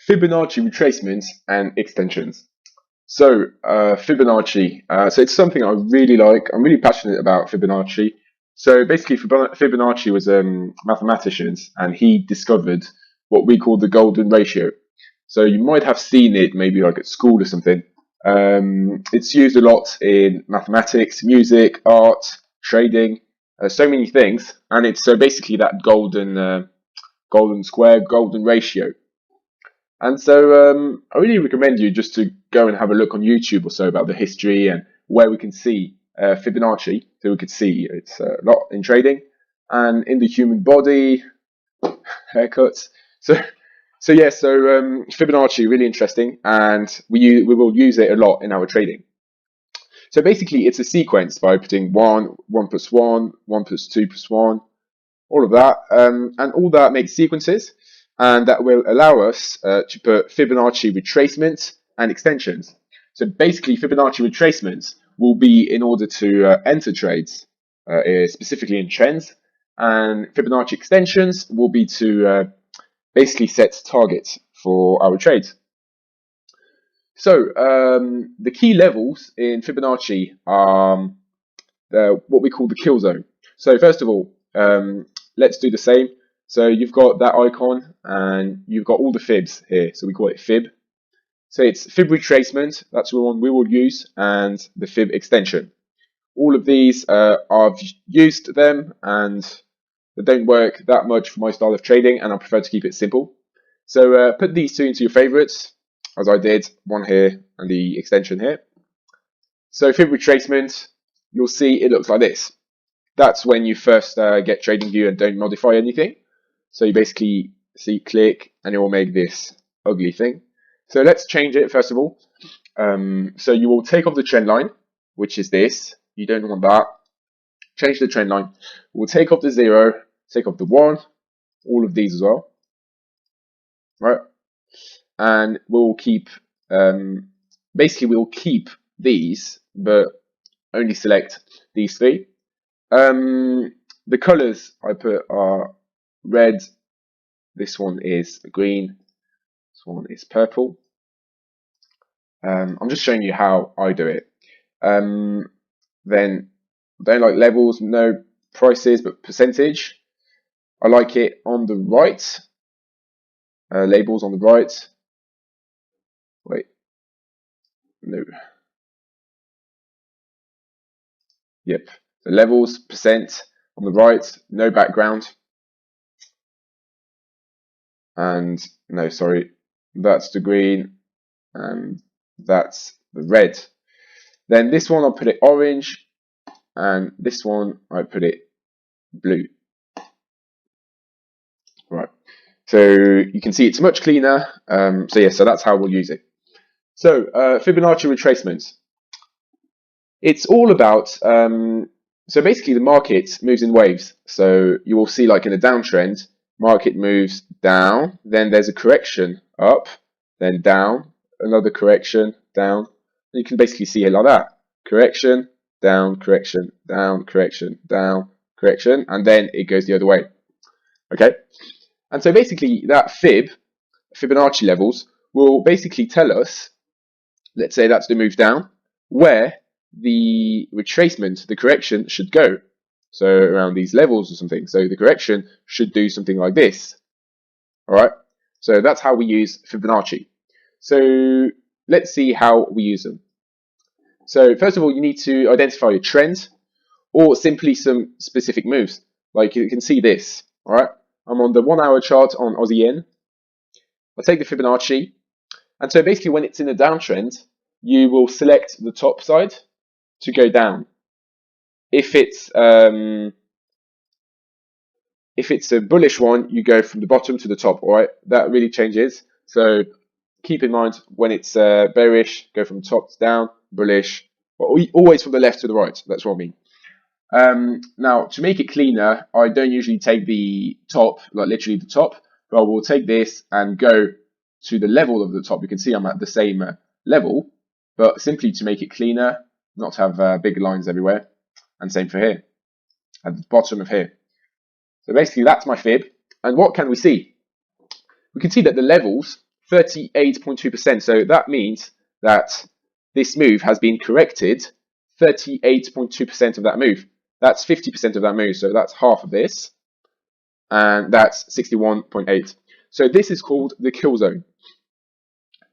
Fibonacci retracements and extensions. So Fibonacci, so it's something I really like. I'm really passionate about Fibonacci. So basically Fibonacci was mathematicians, and he discovered what we call the golden ratio. So you might have seen it maybe like at school or something. It's used a lot in mathematics, music, art, trading, so many things. And it's basically that golden square, golden ratio. And so I really recommend you just to go and have a look on YouTube or so about the history and where we can see Fibonacci. So we could see it's a lot in trading and in the human body, haircuts. So Fibonacci, really interesting, and we will use it a lot in our trading. So basically it's a sequence by putting 1, 1 plus 1, 1 plus 2 plus 1, all of that, and all that makes sequences. And that will allow us to put Fibonacci retracements and extensions. So basically, Fibonacci retracements will be in order to enter trades, specifically in trends, and Fibonacci extensions will be to basically set targets for our trades. So the key levels in Fibonacci are what we call the kill zone. So first of all, let's do the same. So you've got that icon and you've got all the fibs here. So we call it fib. So it's fib retracement, that's the one we will use, and the fib extension. All of these, I've used them and they don't work that much for my style of trading, and I prefer to keep it simple. So put these two into your favorites, as I did, one here and the extension here. So fib retracement, you'll see it looks like this. That's when you first get TradingView and don't modify anything. So you basically see click and it will make this ugly thing. So let's change it first of all. So you will take off the trend line, which is this. You don't want that. Change the trend line. We'll take off the 0, take off the 1, all of these as well. Right? And we'll keep, basically we'll keep these, but only select these 3. The colors I put are red, this one is green, this one is purple. I'm just showing you how I do it. Then I don't like levels, no prices, but percentage. I like it on the right, labels on the right. Wait, no. Yep, the levels, percent on the right, no background. And no, sorry, that's the green and that's the red. Then this one I'll put it orange, and this one I put it blue. Right, so you can see it's much cleaner. So that's how we'll use it. So Fibonacci retracements. It's all about, so basically the market moves in waves. So you will see like in a downtrend, market moves down, then there's a correction up, then down, another correction, down. You can basically see it like that. Correction, down, correction, down, correction, down, correction, and then it goes the other way. Okay? And so basically that Fibonacci levels, will basically tell us, let's say that's the move down, where the retracement, the correction should go. So around these levels or something. So the correction should do something like this. All right. So that's how we use Fibonacci. So let's see how we use them. So first of all, you need to identify a trend or simply some specific moves. Like you can see this. All right. I'm on the 1 hour chart on Aussie Yen. I'll take the Fibonacci. And so basically when it's in a downtrend, you will select the top side to go down. If it's a bullish one, you go from the bottom to the top. All right, that really changes. So keep in mind when it's bearish, go from top to down. Bullish, always from the left to the right. That's what I mean. Now to make it cleaner, I don't usually take the top, like literally the top, but I will take this and go to the level of the top. You can see I'm at the same level, but simply to make it cleaner, not have big lines everywhere. And same for here, at the bottom of here. So basically that's my fib. And what can we see? We can see that the levels 38.2%. So that means that this move has been corrected 38.2% of that move. That's 50% of that move. So that's half of this. And that's 61.8. So this is called the kill zone.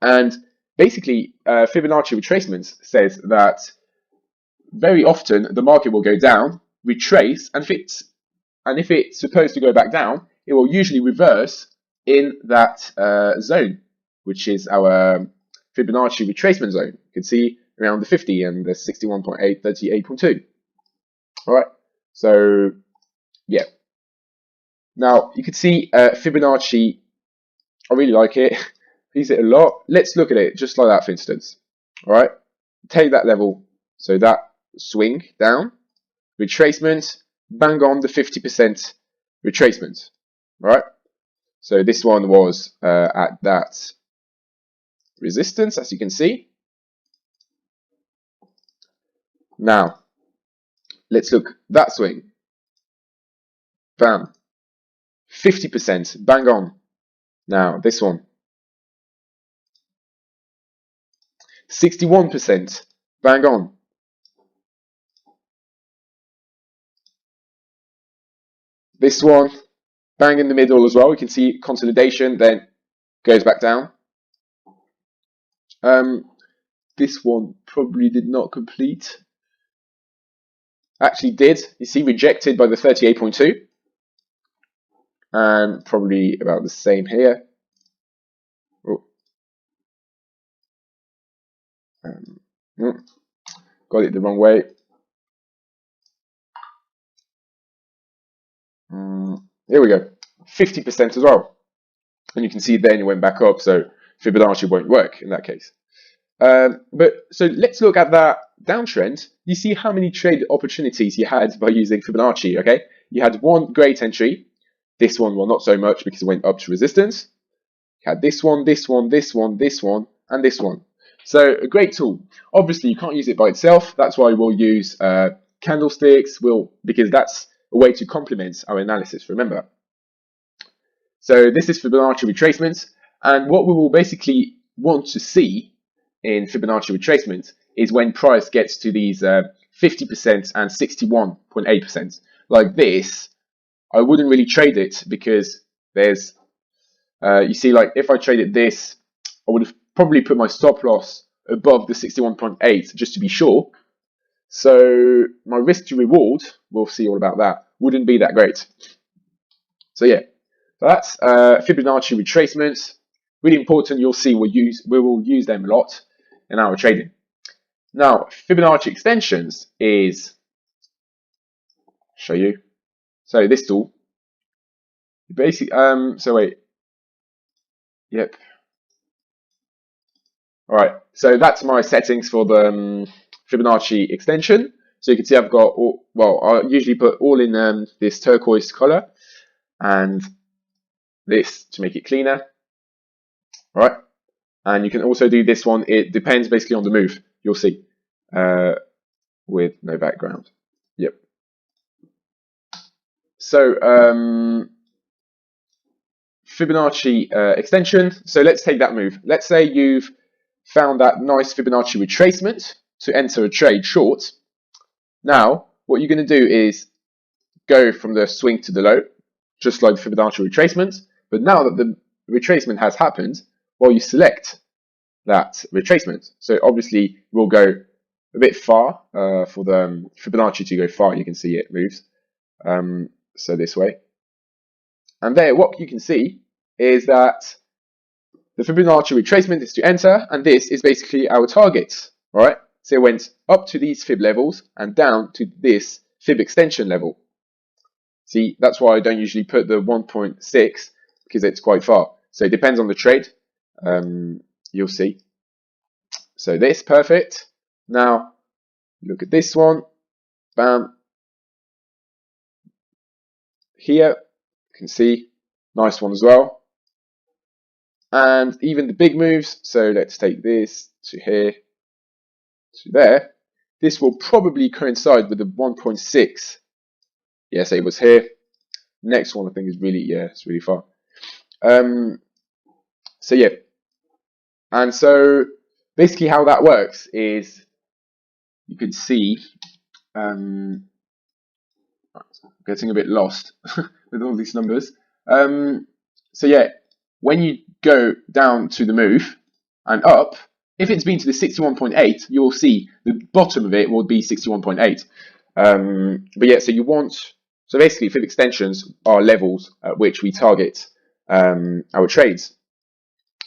And basically, Fibonacci retracements says that very often the market will go down, retrace, and if it's supposed to go back down, it will usually reverse in that zone, which is our Fibonacci retracement zone. You can see around the 50 and the 61.8, 38.2. All right, so yeah. Now you can see Fibonacci. I really like it. I use it a lot. Let's look at it just like that, for instance. All right, take that level, so that swing down, retracement, bang on the 50% retracement. All right, so this one was at that resistance, as you can see. Now let's look that swing. Bam, 50%, bang on. Now this one, 61%, bang on. This one, bang in the middle as well. You can see consolidation, then goes back down. This one probably did not complete. Actually did. You see, rejected by the 38.2. And probably about the same here. Oh. Got it the wrong way. Here we go. 50% as well. And you can see then it went back up, so Fibonacci won't work in that case. But so let's look at that downtrend. You see how many trade opportunities you had by using Fibonacci, okay? You had one great entry. This one, well, not so much because it went up to resistance. You had this one, this one, this one, this one, and this one. So a great tool. Obviously, you can't use it by itself. That's why we'll use candlesticks, because that's a way to complement our analysis, remember. So this is Fibonacci retracements. And what we will basically want to see in Fibonacci retracements is when price gets to these 50% and 61.8%. Like this, I wouldn't really trade it because there's, you see, like if I traded this, I would have probably put my stop loss above the 61.8 just to be sure. So my risk to reward, we'll see all about that, wouldn't be that great. So yeah, that's Fibonacci retracements. Really important. You'll see we will use them a lot in our trading. Now Fibonacci extensions is, show you. So this tool, basically, so wait, yep. All right, so that's my settings for the Fibonacci extension. So you can see I've got all, well, I usually put all in this turquoise color and this to make it cleaner. All right, and you can also do this one. It depends basically on the move. You'll see with no background. Yep. So Fibonacci extension. So let's take that move. Let's say you've found that nice Fibonacci retracement to enter a trade short. Now, what you're going to do is go from the swing to the low, just like the Fibonacci retracement. But now that the retracement has happened, well, you select that retracement. So obviously, we'll go a bit far for the Fibonacci to go far. You can see it moves. So this way. And there, what you can see is that the Fibonacci retracement is to enter, and this is basically our target. All right. So it went up to these fib levels and down to this fib extension level. See, that's why I don't usually put the 1.6 because it's quite far. So it depends on the trade. You'll see. So this, perfect. Now, look at this one. Bam. Here, you can see, nice one as well. And even the big moves. So let's take this to here, to there. This will probably coincide with the 1.6. Yes, it was here. Next one I think is really, yeah, it's really far. So yeah, And so basically how that works is you can see, getting a bit lost with all these numbers. So yeah, when you go down to the move and up, if it's been to the 61.8, you will see the bottom of it will be 61.8. But yeah, so basically fib extensions are levels at which we target our trades.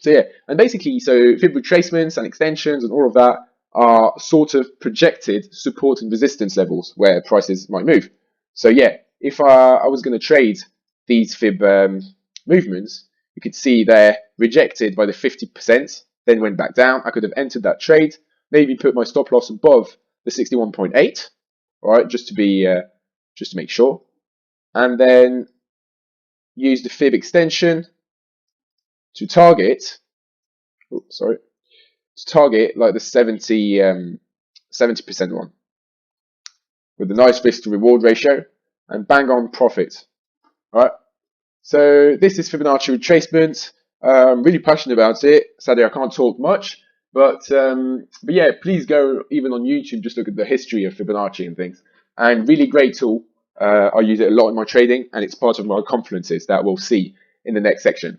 So yeah, and basically, so fib retracements and extensions and all of that are sort of projected support and resistance levels where prices might move. So yeah, if I was going to trade these fib movements, you could see they're rejected by the 50%, then went back down. I could have entered that trade, maybe put my stop loss above the 61.8, all right, just to make sure, and then use the fib extension to target. To target like the 70% one with a nice risk to reward ratio and bang on profit. All right. So this is Fibonacci retracement. I'm really passionate about it. Sadly, I can't talk much, but yeah, please go even on YouTube, just look at the history of Fibonacci and things. And really great tool. I use it a lot in my trading, and it's part of my conferences that we'll see in the next section.